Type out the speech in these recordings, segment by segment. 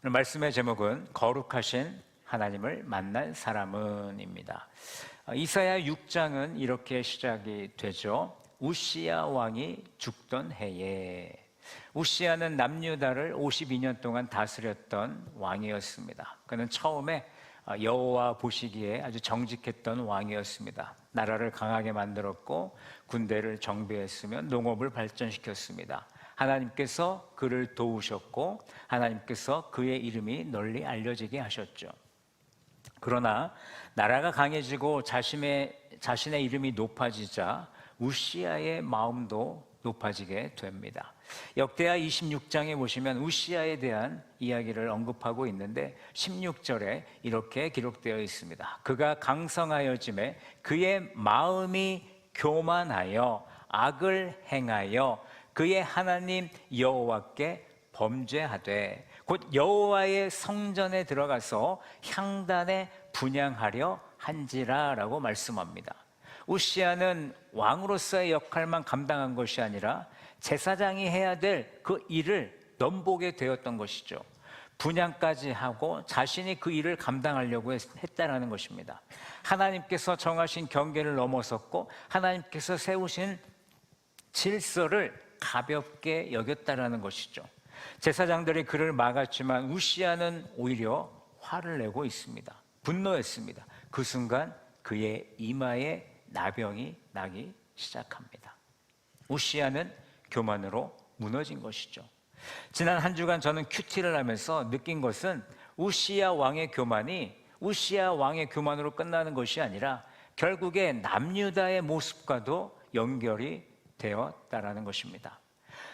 오늘 말씀의 제목은 거룩하신 하나님을 만난 사람은입니다. 이사야 6장은 이렇게 시작이 되죠. 우시야 왕이 죽던 해에. 우시야는 남유다를 52년 동안 다스렸던 왕이었습니다. 그는 처음에 여호와 보시기에 아주 정직했던 왕이었습니다. 나라를 강하게 만들었고 군대를 정비했으며 농업을 발전시켰습니다. 하나님께서 그를 도우셨고 하나님께서 그의 이름이 널리 알려지게 하셨죠. 그러나 나라가 강해지고 자신의 이름이 높아지자 우시야의 마음도 높아지게 됩니다. 역대하 26장에 보시면 우시야에 대한 이야기를 언급하고 있는데 16절에 이렇게 기록되어 있습니다. 그가 강성하여짐에 그의 마음이 교만하여 악을 행하여 그의 하나님 여호와께 범죄하되 곧 여호와의 성전에 들어가서 향단에 분향하려 한지라라고 말씀합니다. 우시야는 왕으로서의 역할만 감당한 것이 아니라 제사장이 해야 될 그 일을 넘보게 되었던 것이죠. 분향까지 하고 자신이 그 일을 감당하려고 했다라는 것입니다. 하나님께서 정하신 경계를 넘어섰고 하나님께서 세우신 질서를 가볍게 여겼다라는 것이죠. 제사장들이 그를 막았지만 우시야는 오히려 화를 내고 있습니다. 분노했습니다. 그 순간 그의 이마에 나병이 나기 시작합니다. 우시야는 교만으로 무너진 것이죠. 지난 한 주간 저는 큐티를 하면서 느낀 것은 우시야 왕의 교만으로 끝나는 것이 아니라 결국에 남유다의 모습과도 연결이 되었다라는 것입니다.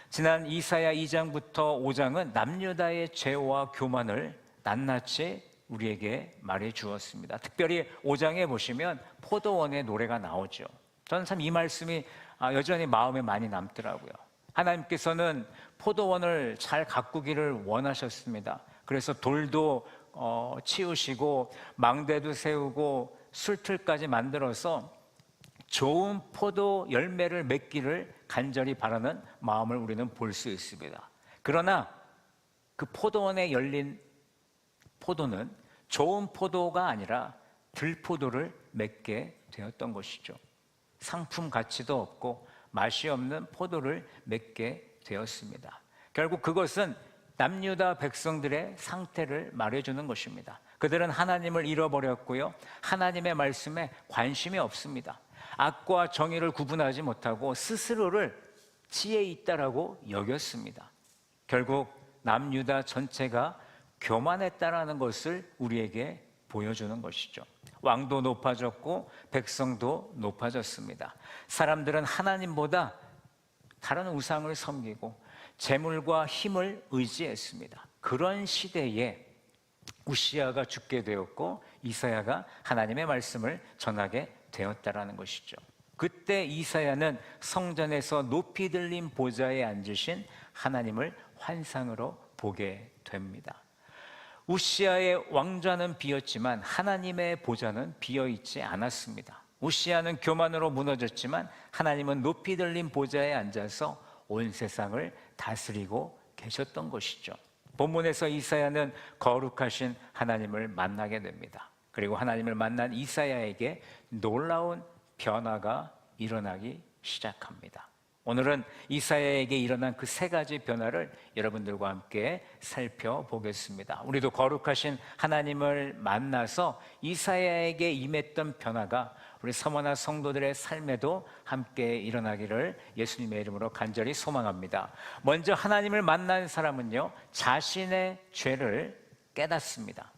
지난 이사야 2장부터 5장은 남유다의 죄와 교만을 낱낱이 우리에게 말해 주었습니다. 특별히 5장에 보시면 포도원의 노래가 나오죠. 저는 참 이 말씀이 여전히 마음에 많이 남더라고요. 하나님께서는 포도원을 잘 가꾸기를 원하셨습니다. 그래서 돌도 치우시고 망대도 세우고 술틀까지 만들어서 좋은 포도 열매를 맺기를 간절히 바라는 마음을 우리는 볼 수 있습니다. 그러나 그 포도원에 열린 포도는 좋은 포도가 아니라 들포도를 맺게 되었던 것이죠. 상품 가치도 없고 맛이 없는 포도를 맺게 되었습니다. 결국 그것은 남유다 백성들의 상태를 말해주는 것입니다. 그들은 하나님을 잃어버렸고요. 하나님의 말씀에 관심이 없습니다. 악과 정의를 구분하지 못하고 스스로를 지혜 있다라고 여겼습니다. 결국 남유다 전체가 교만했다라는 것을 우리에게 보여주는 것이죠. 왕도 높아졌고 백성도 높아졌습니다. 사람들은 하나님보다 다른 우상을 섬기고 재물과 힘을 의지했습니다. 그런 시대에 우시야가 죽게 되었고 이사야가 하나님의 말씀을 전하게 되었다라는 것이죠. 그때 이사야는 성전에서 높이 들린 보좌에 앉으신 하나님을 환상으로 보게 됩니다. 우시야의 왕좌는 비었지만 하나님의 보좌는 비어있지 않았습니다. 우시야는 교만으로 무너졌지만 하나님은 높이 들린 보좌에 앉아서 온 세상을 다스리고 계셨던 것이죠. 본문에서 이사야는 거룩하신 하나님을 만나게 됩니다. 그리고 하나님을 만난 이사야에게 놀라운 변화가 일어나기 시작합니다. 오늘은 이사야에게 일어난 그 세 가지 변화를 여러분들과 함께 살펴보겠습니다. 우리도 거룩하신 하나님을 만나서 이사야에게 임했던 변화가 우리 서머나 성도들의 삶에도 함께 일어나기를 예수님의 이름으로 간절히 소망합니다. 먼저 하나님을 만난 사람은요, 자신의 죄를 깨닫습니다.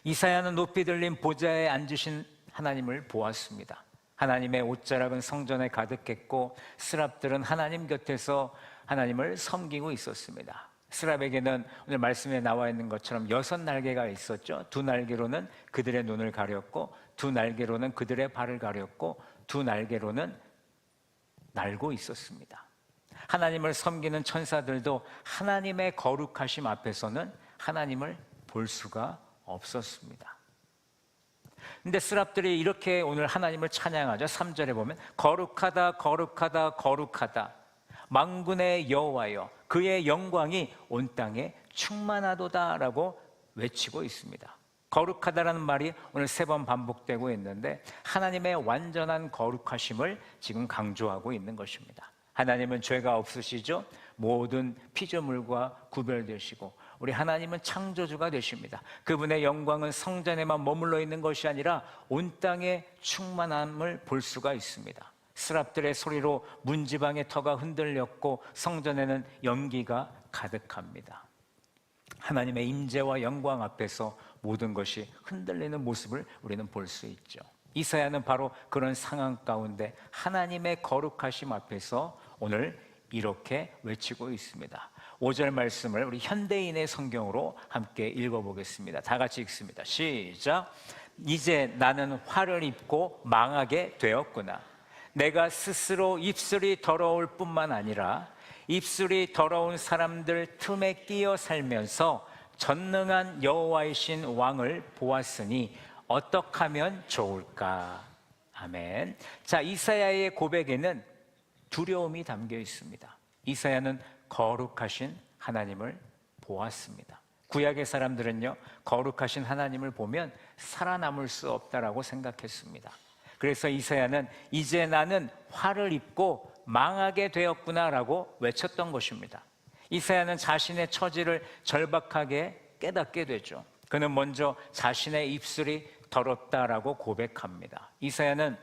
이사야는 높이 들린 보좌에 앉으신 하나님을 보았습니다. 하나님의 옷자락은 성전에 가득했고 스랍들은 하나님 곁에서 하나님을 섬기고 있었습니다. 스랍에게는 오늘 말씀에 나와 있는 것처럼 6날개가 있었죠. 2날개로는 그들의 눈을 가렸고 2날개로는 그들의 발을 가렸고 2날개로는 날고 있었습니다. 하나님을 섬기는 천사들도 하나님의 거룩하심 앞에서는 하나님을 볼 수가 없었습니다. 근데 스랍들이 이렇게 오늘 하나님을 찬양하죠. 3절에 보면 거룩하다 거룩하다 거룩하다 만군의 여호와여 그의 영광이 온 땅에 충만하도다라고 외치고 있습니다. 거룩하다라는 말이 오늘 3번 반복되고 있는데 하나님의 완전한 거룩하심을 지금 강조하고 있는 것입니다. 하나님은 죄가 없으시죠. 모든 피조물과 구별되시고 우리 하나님은 창조주가 되십니다. 그분의 영광은 성전에만 머물러 있는 것이 아니라 온 땅의 충만함을 볼 수가 있습니다. 스랍들의 소리로 문지방의 터가 흔들렸고 성전에는 연기가 가득합니다. 하나님의 임재와 영광 앞에서 모든 것이 흔들리는 모습을 우리는 볼 수 있죠. 이사야는 바로 그런 상황 가운데 하나님의 거룩하심 앞에서 오늘 이렇게 외치고 있습니다. 5절 말씀을 우리 현대인의 성경으로 함께 읽어보겠습니다. 다 같이 읽습니다. 시작. 이제 나는 화를 입고 망하게 되었구나. 내가 스스로 입술이 더러울 뿐만 아니라 입술이 더러운 사람들 틈에 끼어 살면서 전능한 여호와이신 왕을 보았으니 어떻게 하면 좋을까? 아멘. 자, 이사야의 고백에는 두려움이 담겨 있습니다. 이사야는 거룩하신 하나님을 보았습니다. 구약의 사람들은요, 거룩하신 하나님을 보면 살아남을 수 없다라고 생각했습니다. 그래서 이사야는 이제 나는 화를 입고 망하게 되었구나라고 외쳤던 것입니다. 이사야는 자신의 처지를 절박하게 깨닫게 되죠. 그는 먼저 자신의 입술이 더럽다라고 고백합니다. 이사야는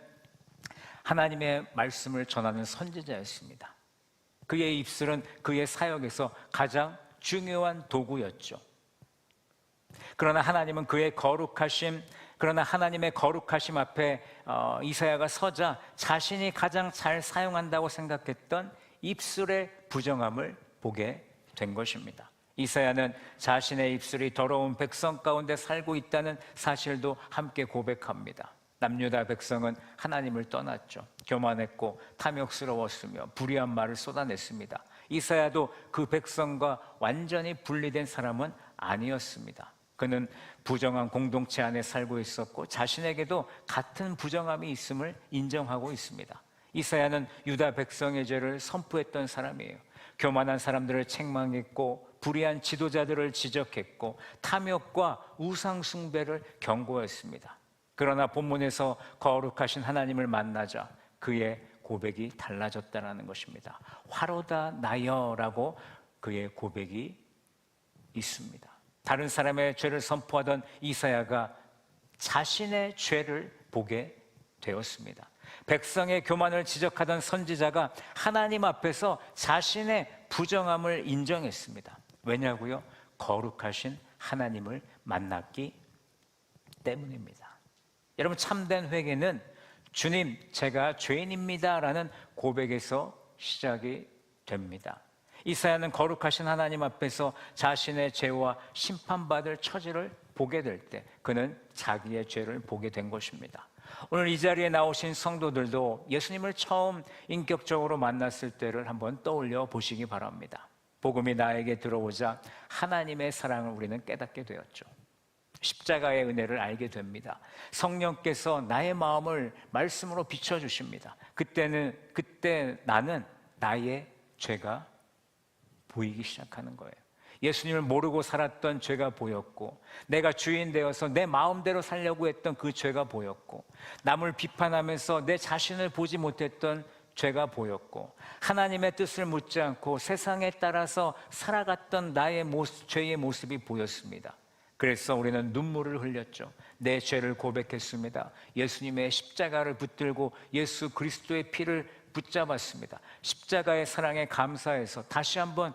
하나님의 말씀을 전하는 선지자였습니다. 그의 입술은 그의 사역에서 가장 중요한 도구였죠. 그러나 하나님은 하나님의 거룩하심 앞에 이사야가 서자 자신이 가장 잘 사용한다고 생각했던 입술의 부정함을 보게 된 것입니다. 이사야는 자신의 입술이 더러운 백성 가운데 살고 있다는 사실도 함께 고백합니다. 남유다 백성은 하나님을 떠났죠. 교만했고 탐욕스러웠으며 불의한 말을 쏟아냈습니다. 이사야도 그 백성과 완전히 분리된 사람은 아니었습니다. 그는 부정한 공동체 안에 살고 있었고 자신에게도 같은 부정함이 있음을 인정하고 있습니다. 이사야는 유다 백성의 죄를 선포했던 사람이에요. 교만한 사람들을 책망했고 불의한 지도자들을 지적했고 탐욕과 우상 숭배를 경고했습니다. 그러나 본문에서 거룩하신 하나님을 만나자 그의 고백이 달라졌다는 것입니다. 화로다 나여라고 그의 고백이 있습니다. 다른 사람의 죄를 선포하던 이사야가 자신의 죄를 보게 되었습니다. 백성의 교만을 지적하던 선지자가 하나님 앞에서 자신의 부정함을 인정했습니다. 왜냐고요? 거룩하신 하나님을 만났기 때문입니다. 여러분, 참된 회개는 주님, 제가 죄인입니다 라는 고백에서 시작이 됩니다. 이사야는 거룩하신 하나님 앞에서 자신의 죄와 심판받을 처지를 보게 될 때 그는 자기의 죄를 보게 된 것입니다. 오늘 이 자리에 나오신 성도들도 예수님을 처음 인격적으로 만났을 때를 한번 떠올려 보시기 바랍니다. 복음이 나에게 들어오자 하나님의 사랑을 우리는 깨닫게 되었죠. 십자가의 은혜를 알게 됩니다. 성령께서 나의 마음을 말씀으로 비춰주십니다. 그때 나는 나의 죄가 보이기 시작하는 거예요. 예수님을 모르고 살았던 죄가 보였고 내가 주인 되어서 내 마음대로 살려고 했던 그 죄가 보였고 남을 비판하면서 내 자신을 보지 못했던 죄가 보였고 하나님의 뜻을 묻지 않고 세상에 따라서 살아갔던 나의 죄의 모습이 보였습니다. 그래서 우리는 눈물을 흘렸죠. 내 죄를 고백했습니다. 예수님의 십자가를 붙들고 예수 그리스도의 피를 붙잡았습니다. 십자가의 사랑에 감사해서 다시 한번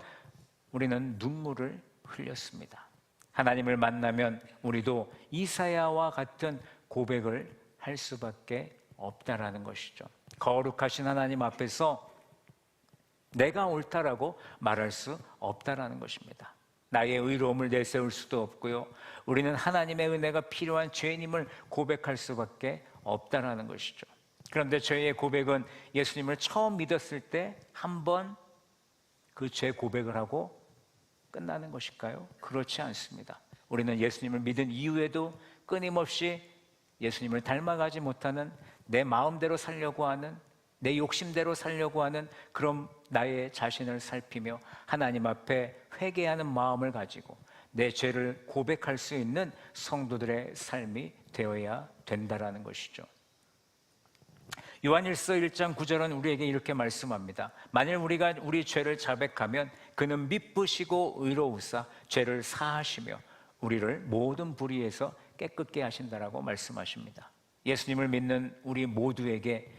우리는 눈물을 흘렸습니다. 하나님을 만나면 우리도 이사야와 같은 고백을 할 수밖에 없다라는 것이죠. 거룩하신 하나님 앞에서 내가 옳다라고 말할 수 없다라는 것입니다. 나의 의로움을 내세울 수도 없고요. 우리는 하나님의 은혜가 필요한 죄인임을 고백할 수밖에 없다라는 것이죠. 그런데 저희의 고백은 예수님을 처음 믿었을 때 한 번 그 죄 고백을 하고 끝나는 것일까요? 그렇지 않습니다. 우리는 예수님을 믿은 이후에도 끊임없이 예수님을 닮아가지 못하는 내 마음대로 살려고 하는 내 욕심대로 살려고 하는 그런 나의 자신을 살피며 하나님 앞에 회개하는 마음을 가지고 내 죄를 고백할 수 있는 성도들의 삶이 되어야 된다라는 것이죠. 요한일서 1장 9절은 우리에게 이렇게 말씀합니다. 만일 우리가 우리 죄를 자백하면 그는 미쁘시고 의로우사 죄를 사하시며 우리를 모든 불의에서 깨끗게 하신다라고 말씀하십니다. 예수님을 믿는 우리 모두에게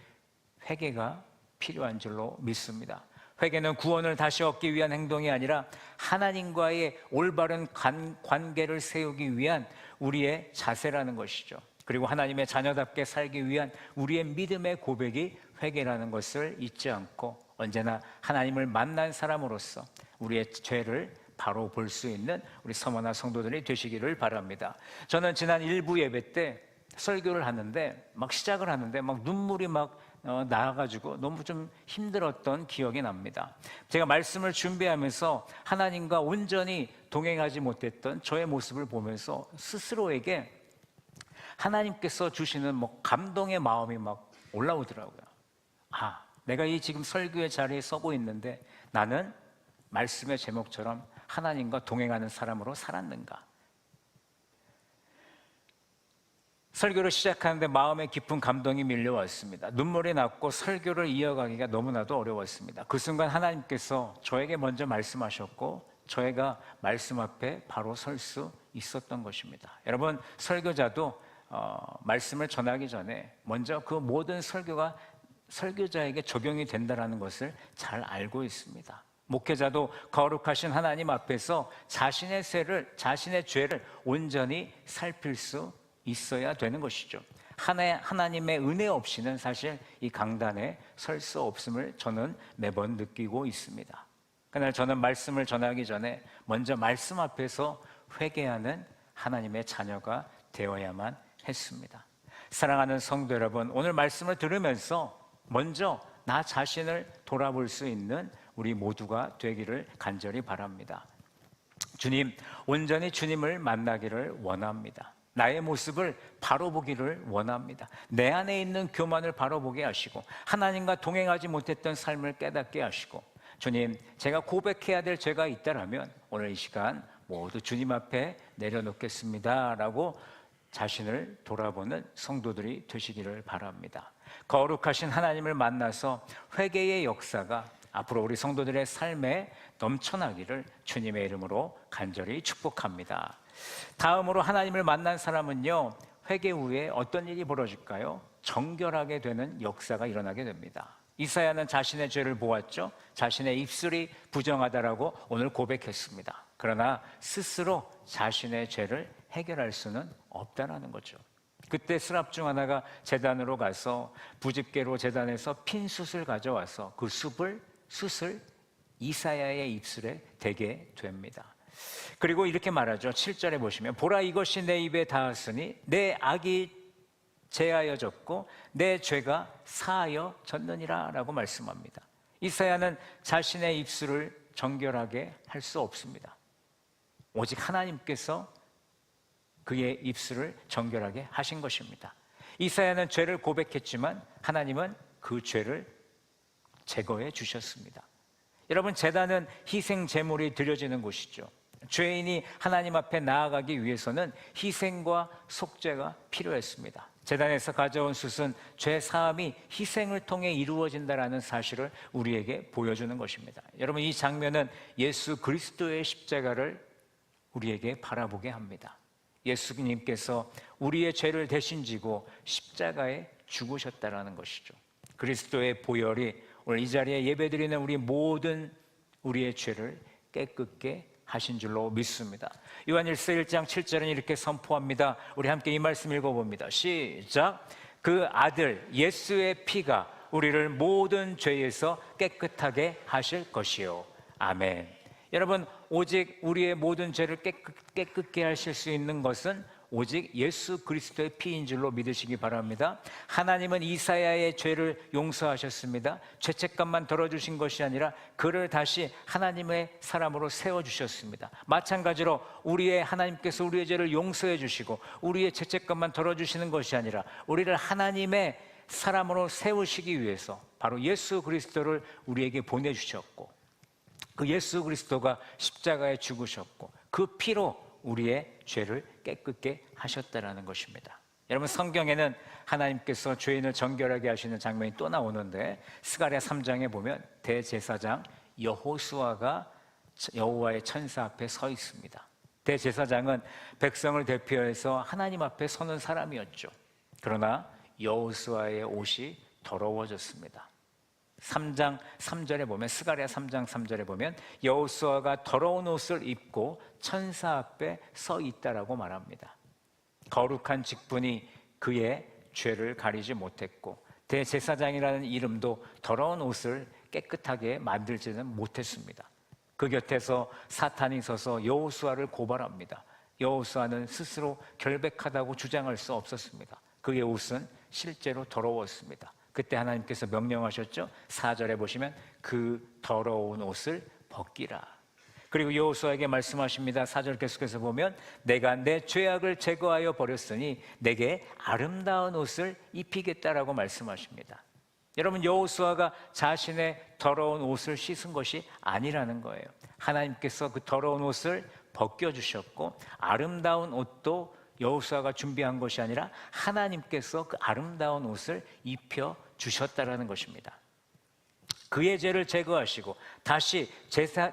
회개가 필요한 줄로 믿습니다. 회개는 구원을 다시 얻기 위한 행동이 아니라 하나님과의 올바른 관계를 세우기 위한 우리의 자세라는 것이죠. 그리고 하나님의 자녀답게 살기 위한 우리의 믿음의 고백이 회개라는 것을 잊지 않고 언제나 하나님을 만난 사람으로서 우리의 죄를 바로 볼 수 있는 우리 서머나 성도들이 되시기를 바랍니다. 저는 지난 일부 예배 때 설교를 하는데 시작을 하는데 눈물이 나와가지고 너무 좀 힘들었던 기억이 납니다. 제가 말씀을 준비하면서 하나님과 온전히 동행하지 못했던 저의 모습을 보면서 스스로에게 하나님께서 주시는 감동의 마음이 올라오더라고요. 내가 이 지금 설교의 자리에 서고 있는데 나는 말씀의 제목처럼 하나님과 동행하는 사람으로 살았는가? 설교를 시작하는데 마음에 깊은 감동이 밀려왔습니다. 눈물이 났고 설교를 이어가기가 너무나도 어려웠습니다. 그 순간 하나님께서 저에게 먼저 말씀하셨고 저희가 말씀 앞에 바로 설 수 있었던 것입니다. 여러분, 설교자도 말씀을 전하기 전에 먼저 그 모든 설교가 설교자에게 적용이 된다는 것을 잘 알고 있습니다. 목회자도 거룩하신 하나님 앞에서 자신의 죄를 온전히 살필 수 있어야 되는 것이죠. 하나님의 은혜 없이는 사실 이 강단에 설 수 없음을 저는 매번 느끼고 있습니다. 그러나 저는 말씀을 전하기 전에 먼저 말씀 앞에서 회개하는 하나님의 자녀가 되어야만 했습니다. 사랑하는 성도 여러분, 오늘 말씀을 들으면서 먼저 나 자신을 돌아볼 수 있는 우리 모두가 되기를 간절히 바랍니다. 주님, 온전히 주님을 만나기를 원합니다. 나의 모습을 바로 보기를 원합니다. 내 안에 있는 교만을 바로 보게 하시고 하나님과 동행하지 못했던 삶을 깨닫게 하시고 주님, 제가 고백해야 될 죄가 있다라면 오늘 이 시간 모두 주님 앞에 내려놓겠습니다 라고 자신을 돌아보는 성도들이 되시기를 바랍니다. 거룩하신 하나님을 만나서 회개의 역사가 앞으로 우리 성도들의 삶에 넘쳐나기를 주님의 이름으로 간절히 축복합니다. 다음으로 하나님을 만난 사람은요, 회개 후에 어떤 일이 벌어질까요? 정결하게 되는 역사가 일어나게 됩니다. 이사야는 자신의 죄를 보았죠. 자신의 입술이 부정하다라고 오늘 고백했습니다. 그러나 스스로 자신의 죄를 해결할 수는 없다라는 거죠. 그때 스랍 중 하나가 제단으로 가서 부집개로 제단에서 핀 숯을 가져와서 그 숯을 이사야의 입술에 대게 됩니다. 그리고 이렇게 말하죠. 7절에 보시면 보라, 이것이 내 입에 닿았으니 내 악이 제하여졌고 내 죄가 사하여졌느니라 라고 말씀합니다. 이사야는 자신의 입술을 정결하게 할 수 없습니다. 오직 하나님께서 그의 입술을 정결하게 하신 것입니다. 이사야는 죄를 고백했지만 하나님은 그 죄를 제거해 주셨습니다. 여러분, 제단은 희생 제물이 드려지는 곳이죠. 죄인이 하나님 앞에 나아가기 위해서는 희생과 속죄가 필요했습니다. 제단에서 가져온 숯은 죄 사함이 희생을 통해 이루어진다는 사실을 우리에게 보여주는 것입니다. 여러분, 이 장면은 예수 그리스도의 십자가를 우리에게 바라보게 합니다. 예수님께서 우리의 죄를 대신 지고 십자가에 죽으셨다는 것이죠. 그리스도의 보혈이 오늘 이 자리에 예배드리는 우리의 죄를 깨끗게 하신 줄로 믿습니다. 요한일서 1장 7절은 이렇게 선포합니다. 우리 함께 이 말씀 읽어봅니다. 시작. 그 아들 예수의 피가 우리를 모든 죄에서 깨끗하게 하실 것이요. 아멘. 여러분, 오직 우리의 모든 죄를 깨끗게 하실 수 있는 것은 오직 예수 그리스도의 피인 줄로 믿으시기 바랍니다. 하나님은 이사야의 죄를 용서하셨습니다. 죄책감만 덜어주신 것이 아니라 그를 다시 하나님의 사람으로 세워주셨습니다. 마찬가지로 하나님께서 우리의 죄를 용서해 주시고 우리의 죄책감만 덜어주시는 것이 아니라 우리를 하나님의 사람으로 세우시기 위해서 바로 예수 그리스도를 우리에게 보내주셨고, 그 예수 그리스도가 십자가에 죽으셨고 그 피로 우리의 죄를 깨끗게 하셨다라는 것입니다. 여러분, 성경에는 하나님께서 죄인을 정결하게 하시는 장면이 또 나오는데, 스가랴 3장에 보면 대제사장 여호수아가 여호와의 천사 앞에 서 있습니다. 대제사장은 백성을 대표해서 하나님 앞에 서는 사람이었죠. 그러나 여호수아의 옷이 더러워졌습니다. 3장 3절에 보면, 스가랴 3장 3절에 보면 여호수아가 더러운 옷을 입고 천사 앞에 서 있다라고 말합니다. 거룩한 직분이 그의 죄를 가리지 못했고, 대제사장이라는 이름도 더러운 옷을 깨끗하게 만들지는 못했습니다. 그 곁에서 사탄이 서서 여호수아를 고발합니다. 여호수아는 스스로 결백하다고 주장할 수 없었습니다. 그의 옷은 실제로 더러웠습니다. 그때 하나님께서 명령하셨죠. 4절에 보시면 그 더러운 옷을 벗기라. 그리고 여호수아에게 말씀하십니다. 4절 계속해서 보면 내가 내 죄악을 제거하여 버렸으니 내게 아름다운 옷을 입히겠다라고 말씀하십니다. 여러분, 여호수아가 자신의 더러운 옷을 씻은 것이 아니라는 거예요. 하나님께서 그 더러운 옷을 벗겨주셨고, 아름다운 옷도 여호수아가 준비한 것이 아니라 하나님께서 그 아름다운 옷을 입혀주셨다라는 것입니다. 그의 죄를 제거하시고 다시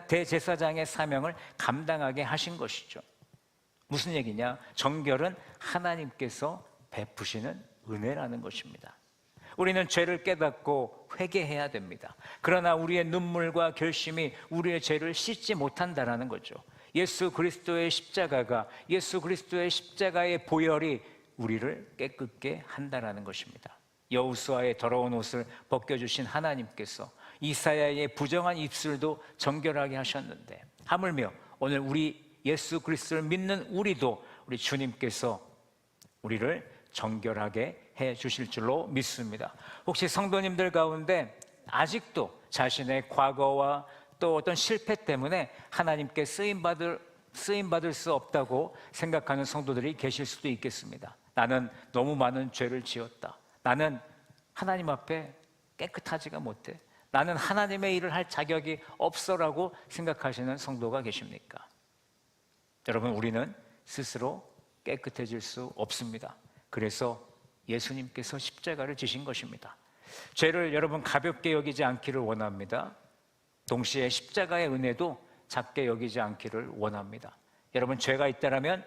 대제사장의 사명을 감당하게 하신 것이죠. 무슨 얘기냐? 정결은 하나님께서 베푸시는 은혜라는 것입니다. 우리는 죄를 깨닫고 회개해야 됩니다. 그러나 우리의 눈물과 결심이 우리의 죄를 씻지 못한다라는 거죠. 예수 그리스도의 십자가가, 예수 그리스도의 십자가의 보혈이 우리를 깨끗게 한다라는 것입니다. 여호수아의 더러운 옷을 벗겨주신 하나님께서 이사야의 부정한 입술도 정결하게 하셨는데, 하물며 오늘 우리 예수 그리스도를 믿는 우리도 우리 주님께서 우리를 정결하게 해 주실 줄로 믿습니다. 혹시 성도님들 가운데 아직도 자신의 과거와 또 어떤 실패 때문에 하나님께 쓰임받을 수 없다고 생각하는 성도들이 계실 수도 있겠습니다. 나는 너무 많은 죄를 지었다. 나는 하나님 앞에 깨끗하지가 못해. 나는 하나님의 일을 할 자격이 없어라고 생각하시는 성도가 계십니까? 여러분, 우리는 스스로 깨끗해질 수 없습니다. 그래서 예수님께서 십자가를 지신 것입니다. 죄를 여러분 가볍게 여기지 않기를 원합니다. 동시에 십자가의 은혜도 작게 여기지 않기를 원합니다. 여러분, 죄가 있다라면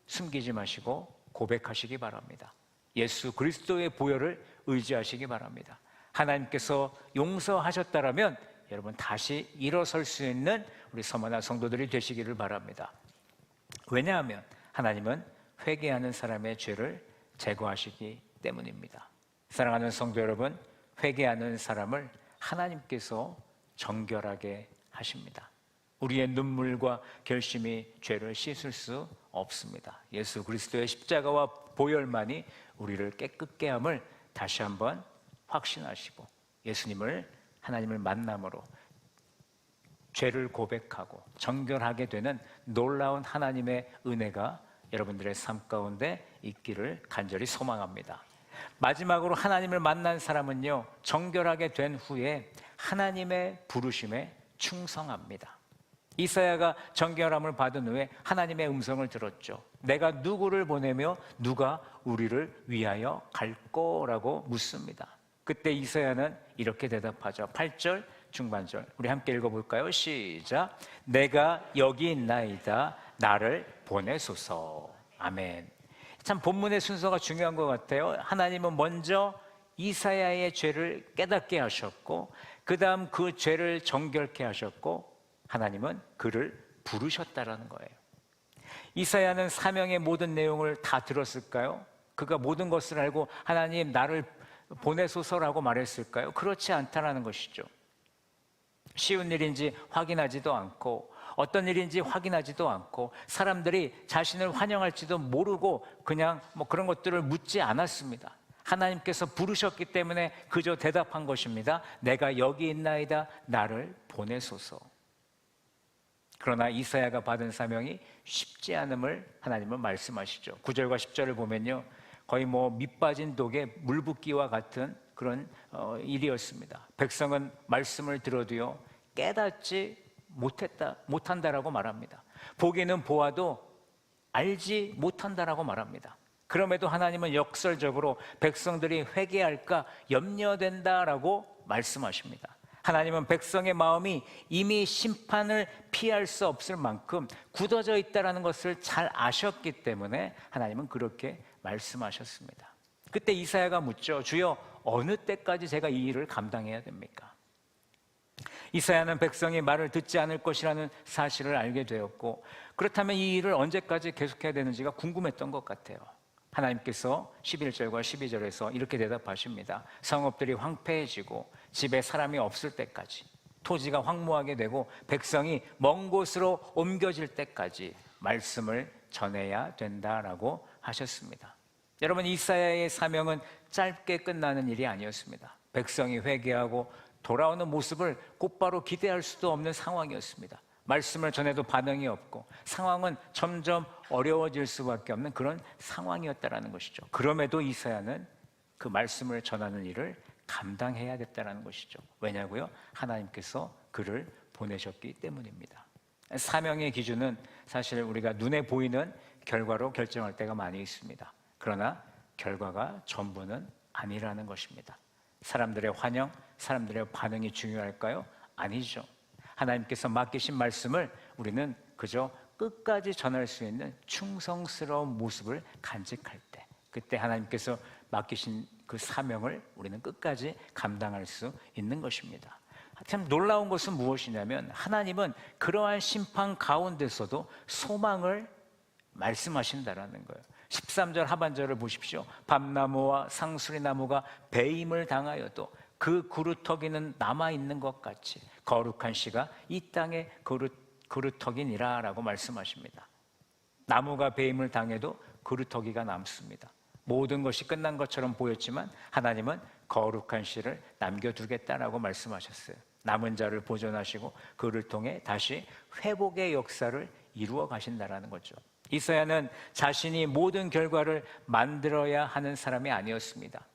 숨기지 마시고 고백하시기 바랍니다. 예수 그리스도의 보혈을 의지하시기 바랍니다. 하나님께서 용서하셨다라면 여러분 다시 일어설 수 있는 우리 서머나 성도들이 되시기를 바랍니다. 왜냐하면 하나님은 회개하는 사람의 죄를 제거하시기 때문입니다. 사랑하는 성도 여러분, 회개하는 사람을 하나님께서 정결하게 하십니다. 우리의 눈물과 결심이 죄를 씻을 수 없습니다. 예수 그리스도의 십자가와 보혈만이 우리를 깨끗게 함을 다시 한번 확신하시고, 예수님을, 하나님을 만남으로 죄를 고백하고 정결하게 되는 놀라운 하나님의 은혜가 여러분들의 삶 가운데 있기를 간절히 소망합니다. 마지막으로 하나님을 만난 사람은요, 정결하게 된 후에 하나님의 부르심에 충성합니다. 이사야가 정결함을 받은 후에 하나님의 음성을 들었죠. 내가 누구를 보내며 누가 우리를 위하여 갈 거라고 묻습니다. 그때 이사야는 이렇게 대답하죠. 8절 중반절 우리 함께 읽어볼까요? 시작. 내가 여기 있나이다. 나를 보내소서. 아멘. 참 본문의 순서가 중요한 것 같아요. 하나님은 먼저 이사야의 죄를 깨닫게 하셨고, 그 다음 그 죄를 정결케 하셨고, 하나님은 그를 부르셨다라는 거예요. 이사야는 사명의 모든 내용을 다 들었을까요? 그가 모든 것을 알고 하나님 나를 보내소서라고 말했을까요? 그렇지 않다라는 것이죠. 쉬운 일인지 확인하지도 않고, 어떤 일인지 확인하지도 않고, 사람들이 자신을 환영할지도 모르고 그냥 그런 것들을 묻지 않았습니다. 하나님께서 부르셨기 때문에 그저 대답한 것입니다. 내가 여기 있나이다. 나를 보내소서. 그러나 이사야가 받은 사명이 쉽지 않음을 하나님은 말씀하시죠. 9절과 10절을 보면요, 거의 뭐 밑빠진 독에 물 붓기와 같은 그런 일이었습니다. 백성은 말씀을 들어도요 깨닫지 못한다라고 말합니다. 보기는 보아도 알지 못한다라고 말합니다. 그럼에도 하나님은 역설적으로 백성들이 회개할까 염려된다라고 말씀하십니다. 하나님은 백성의 마음이 이미 심판을 피할 수 없을 만큼 굳어져 있다는 것을 잘 아셨기 때문에 하나님은 그렇게 말씀하셨습니다. 그때 이사야가 묻죠. 주여, 어느 때까지 제가 이 일을 감당해야 됩니까? 이사야는 백성이 말을 듣지 않을 것이라는 사실을 알게 되었고, 그렇다면 이 일을 언제까지 계속해야 되는지가 궁금했던 것 같아요. 하나님께서 11절과 12절에서 이렇게 대답하십니다. 성읍들이 황폐해지고 집에 사람이 없을 때까지, 토지가 황무하게 되고 백성이 먼 곳으로 옮겨질 때까지 말씀을 전해야 된다라고 하셨습니다. 여러분, 이사야의 사명은 짧게 끝나는 일이 아니었습니다. 백성이 회개하고 돌아오는 모습을 곧바로 기대할 수도 없는 상황이었습니다. 말씀을 전해도 반응이 없고 상황은 점점 어려워질 수밖에 없는 그런 상황이었다는 것이죠. 그럼에도 이사야는 그 말씀을 전하는 일을 감당해야 됐다는 것이죠. 왜냐고요? 하나님께서 그를 보내셨기 때문입니다. 사명의 기준은 사실 우리가 눈에 보이는 결과로 결정할 때가 많이 있습니다. 그러나 결과가 전부는 아니라는 것입니다. 사람들의 환영, 사람들의 반응이 중요할까요? 아니죠. 하나님께서 맡기신 말씀을 우리는 그저 끝까지 전할 수 있는 충성스러운 모습을 간직할 때, 그때 하나님께서 맡기신 그 사명을 우리는 끝까지 감당할 수 있는 것입니다. 참 놀라운 것은 무엇이냐면 하나님은 그러한 심판 가운데서도 소망을 말씀하신다라는 거예요. 13절 하반절을 보십시오. 밤나무와 상수리나무가 배임을 당하여도 그 그루터기는 남아있는 것 같이 거룩한 씨가 이 땅의 그루터기니라 라고 말씀하십니다. 나무가 배임을 당해도 그루터기가 남습니다. 모든 것이 끝난 것처럼 보였지만 하나님은 거룩한 씨를 남겨두겠다라고 말씀하셨어요. 남은 자를 보존하시고 그를 통해 다시 회복의 역사를 이루어 가신다라는 거죠. 이사야는 자신이 모든 결과를 만들어야 하는 사람이 아니었습니다.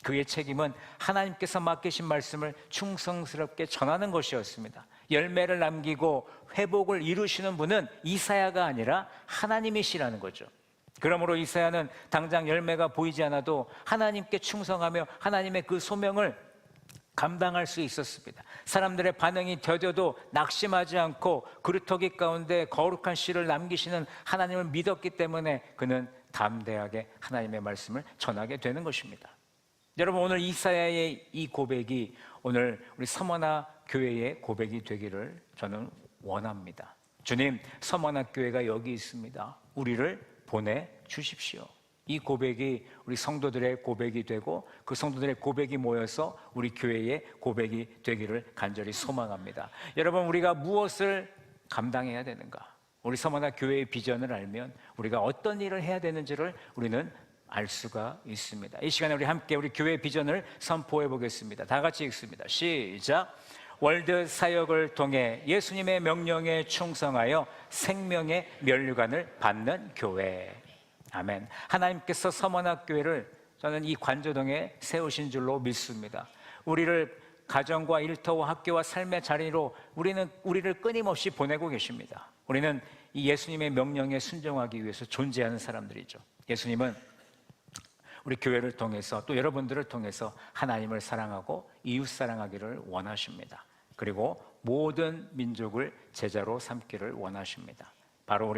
그의 책임은 하나님께서 맡기신 말씀을 충성스럽게 전하는 것이었습니다. 열매를 남기고 회복을 이루시는 분은 이사야가 아니라 하나님이시라는 거죠. 그러므로 이사야는 당장 열매가 보이지 않아도 하나님께 충성하며 하나님의 그 소명을 감당할 수 있었습니다. 사람들의 반응이 더뎌도 낙심하지 않고 그루터기 가운데 거룩한 씨를 남기시는 하나님을 믿었기 때문에 그는 담대하게 하나님의 말씀을 전하게 되는 것입니다. 여러분, 오늘 이사야의 이 고백이 오늘 우리 서머나 교회의 고백이 되기를 저는 원합니다. 주님, 서머나 교회가 여기 있습니다. 우리를 보내주십시오. 이 고백이 우리 성도들의 고백이 되고 그 성도들의 고백이 모여서 우리 교회의 고백이 되기를 간절히 소망합니다. 여러분, 우리가 무엇을 감당해야 되는가? 우리 서머나 교회의 비전을 알면 우리가 어떤 일을 해야 되는지를 우리는 알 수가 있습니다. 이 시간에 우리 함께 우리 교회의 비전을 선포해 보겠습니다. 다 같이 읽습니다. 시작. 월드 사역을 통해 예수님의 명령에 충성하여 생명의 면류관을 받는 교회. 아멘. 하나님께서 서머나교회를 저는 이 관저동에 세우신 줄로 믿습니다. 우리를 가정과 일터와 학교와 삶의 자리로 우리를 끊임없이 보내고 계십니다. 우리는 이 예수님의 명령에 순종하기 위해서 존재하는 사람들이죠. 예수님은 우리 교회를 통해서 또 여러분들을 통해서 하나님을 사랑하고 이웃 사랑하기를 원하십니다. 그리고 모든 민족을 제자로 삼기를 원하십니다. 바로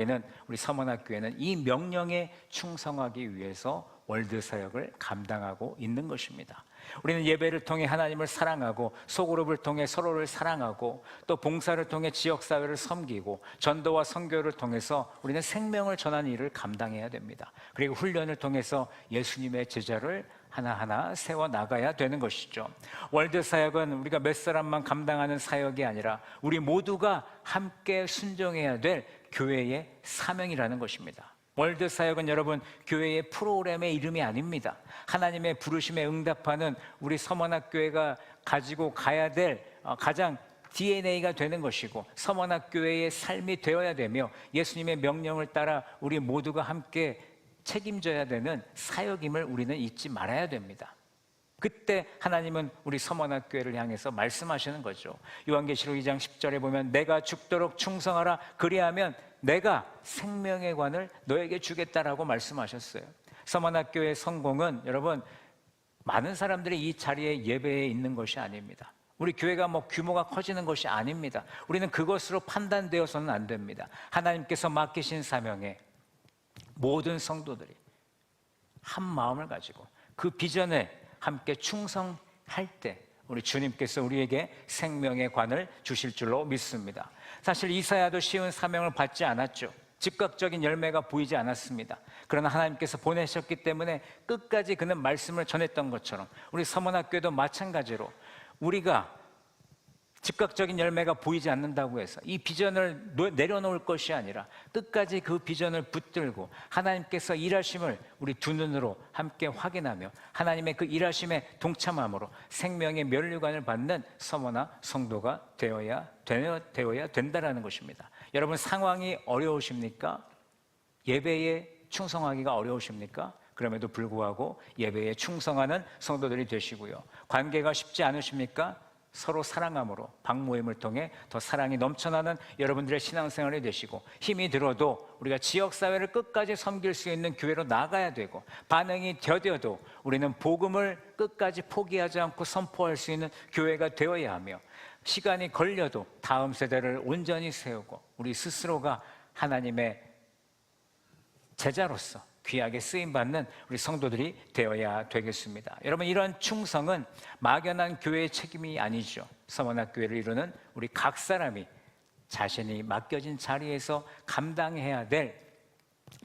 우리 서머나교회는 이 명령에 충성하기 위해서 월드 사역을 감당하고 있는 것입니다. 우리는 예배를 통해 하나님을 사랑하고 소그룹을 통해 서로를 사랑하고 또 봉사를 통해 지역사회를 섬기고 전도와 선교를 통해서 우리는 생명을 전하는 일을 감당해야 됩니다. 그리고 훈련을 통해서 예수님의 제자를 하나하나 세워나가야 되는 것이죠. 월드 사역은 우리가 몇 사람만 감당하는 사역이 아니라 우리 모두가 함께 순종해야 될 교회의 사명이라는 것입니다. 월드 사역은 여러분 교회의 프로그램의 이름이 아닙니다. 하나님의 부르심에 응답하는 우리 서머나교회가 가지고 가야 될 가장 DNA가 되는 것이고 서머나교회의 삶이 되어야 되며 예수님의 명령을 따라 우리 모두가 함께 책임져야 되는 사역임을 우리는 잊지 말아야 됩니다. 그때 하나님은 우리 서머나교회를 향해서 말씀하시는 거죠. 요한계시록 2장 10절에 보면 내가 죽도록 충성하라 그리하면 내가 생명의 관을 너에게 주겠다라고 말씀하셨어요. 서머나교회의 성공은 여러분 많은 사람들이 이 자리에 예배에 있는 것이 아닙니다. 우리 교회가 규모가 커지는 것이 아닙니다. 우리는 그것으로 판단되어서는 안 됩니다. 하나님께서 맡기신 사명에 모든 성도들이 한 마음을 가지고 그 비전에 함께 충성할 때 우리 주님께서 우리에게 생명의 관을 주실 줄로 믿습니다. 사실 이사야도 쉬운 사명을 받지 않았죠. 즉각적인 열매가 보이지 않았습니다. 그러나 하나님께서 보내셨기 때문에 끝까지 그는 말씀을 전했던 것처럼 우리 서머나교회도 마찬가지로 우리가 즉각적인 열매가 보이지 않는다고 해서 이 비전을 내려놓을 것이 아니라 끝까지 그 비전을 붙들고 하나님께서 일하심을 우리 두 눈으로 함께 확인하며 하나님의 그 일하심에 동참함으로 생명의 면류관을 받는 서머나 성도가 되어야 된다라는 것입니다. 여러분 상황이 어려우십니까? 예배에 충성하기가 어려우십니까? 그럼에도 불구하고 예배에 충성하는 성도들이 되시고요. 관계가 쉽지 않으십니까? 서로 사랑함으로 방모임을 통해 더 사랑이 넘쳐나는 여러분들의 신앙생활이 되시고 힘이 들어도 우리가 지역사회를 끝까지 섬길 수 있는 교회로 나가야 되고 반응이 더뎌도 우리는 복음을 끝까지 포기하지 않고 선포할 수 있는 교회가 되어야 하며 시간이 걸려도 다음 세대를 온전히 세우고 우리 스스로가 하나님의 제자로서 귀하게 쓰임받는 우리 성도들이 되어야 되겠습니다. 여러분 이런 충성은 막연한 교회의 책임이 아니죠. 서머나교회를 이루는 우리 각 사람이 자신이 맡겨진 자리에서 감당해야 될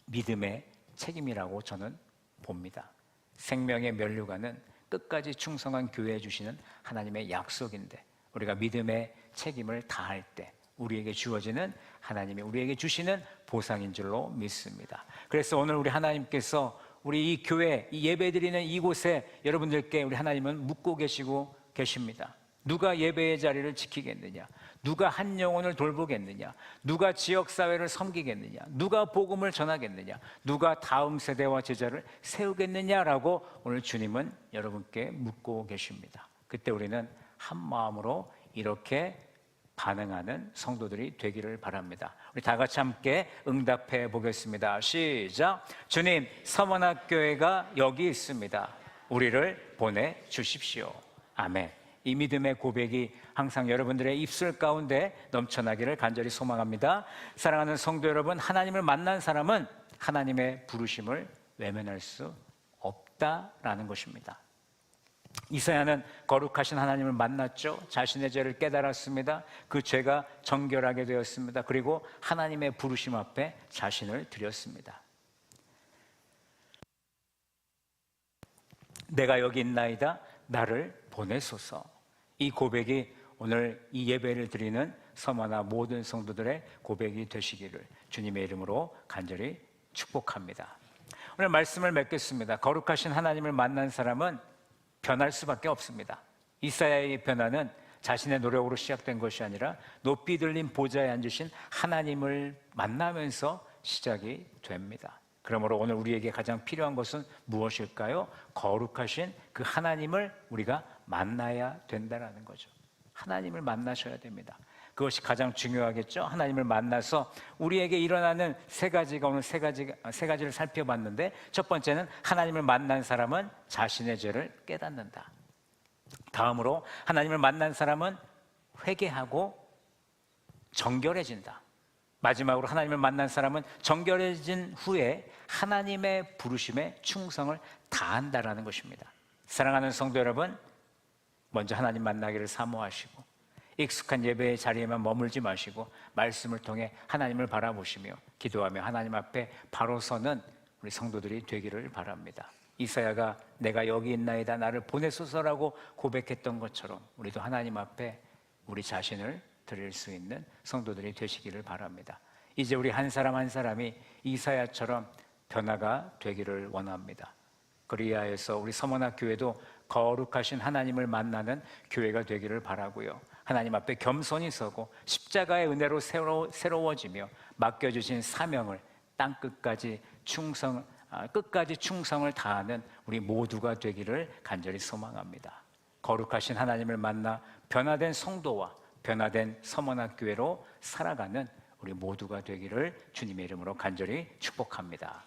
믿음의 책임이라고 저는 봅니다. 생명의 면류관은 끝까지 충성한 교회에 주시는 하나님의 약속인데 우리가 믿음의 책임을 다할 때 우리에게 주어지는 하나님이 우리에게 주시는 보상인 줄로 믿습니다. 그래서 오늘 우리 하나님께서 우리 이 교회, 이 예배드리는 이곳에 여러분들께 우리 하나님은 묻고 계십니다. 누가 예배의 자리를 지키겠느냐? 누가 한 영혼을 돌보겠느냐? 누가 지역사회를 섬기겠느냐? 누가 복음을 전하겠느냐? 누가 다음 세대와 제자를 세우겠느냐라고 오늘 주님은 여러분께 묻고 계십니다. 그때 우리는 한 마음으로 이렇게 반응하는 성도들이 되기를 바랍니다. 우리 다 같이 함께 응답해 보겠습니다. 시작. 주님, 서머나교회가 여기 있습니다. 우리를 보내주십시오. 아멘. 이 믿음의 고백이 항상 여러분들의 입술 가운데 넘쳐나기를 간절히 소망합니다. 사랑하는 성도 여러분, 하나님을 만난 사람은 하나님의 부르심을 외면할 수 없다라는 것입니다. 이사야는 거룩하신 하나님을 만났죠. 자신의 죄를 깨달았습니다. 그 죄가 정결하게 되었습니다. 그리고 하나님의 부르심 앞에 자신을 드렸습니다. 내가 여기 있나이다. 나를 보내소서. 이 고백이 오늘 이 예배를 드리는 서머나 모든 성도들의 고백이 되시기를 주님의 이름으로 간절히 축복합니다. 오늘 말씀을 맺겠습니다. 거룩하신 하나님을 만난 사람은 변할 수밖에 없습니다. 이사야의 변화는 자신의 노력으로 시작된 것이 아니라 높이 들린 보좌에 앉으신 하나님을 만나면서 시작이 됩니다. 그러므로 오늘 우리에게 가장 필요한 것은 무엇일까요? 거룩하신 그 하나님을 우리가 만나야 된다는 거죠. 하나님을 만나셔야 됩니다. 그것이 가장 중요하겠죠. 하나님을 만나서 우리에게 일어나는 세 가지가 오늘 세 가지를 살펴봤는데 첫 번째는 하나님을 만난 사람은 자신의 죄를 깨닫는다. 다음으로 하나님을 만난 사람은 회개하고 정결해진다. 마지막으로 하나님을 만난 사람은 정결해진 후에 하나님의 부르심에 충성을 다한다라는 것입니다. 사랑하는 성도 여러분, 먼저 하나님 만나기를 사모하시고 익숙한 예배의 자리에만 머물지 마시고 말씀을 통해 하나님을 바라보시며 기도하며 하나님 앞에 바로 서는 우리 성도들이 되기를 바랍니다. 이사야가 내가 여기 있나이다 나를 보내소서라고 고백했던 것처럼 우리도 하나님 앞에 우리 자신을 드릴 수 있는 성도들이 되시기를 바랍니다. 이제 우리 한 사람 한 사람이 이사야처럼 변화가 되기를 원합니다. 그리하여서 우리 서머나 교회도 거룩하신 하나님을 만나는 교회가 되기를 바라고요. 하나님 앞에 겸손히 서고 십자가의 은혜로 새로워지며 맡겨주신 사명을 땅끝까지 끝까지 충성을 다하는 우리 모두가 되기를 간절히 소망합니다. 거룩하신 하나님을 만나 변화된 성도와 변화된 서문학교회로 살아가는 우리 모두가 되기를 주님의 이름으로 간절히 축복합니다.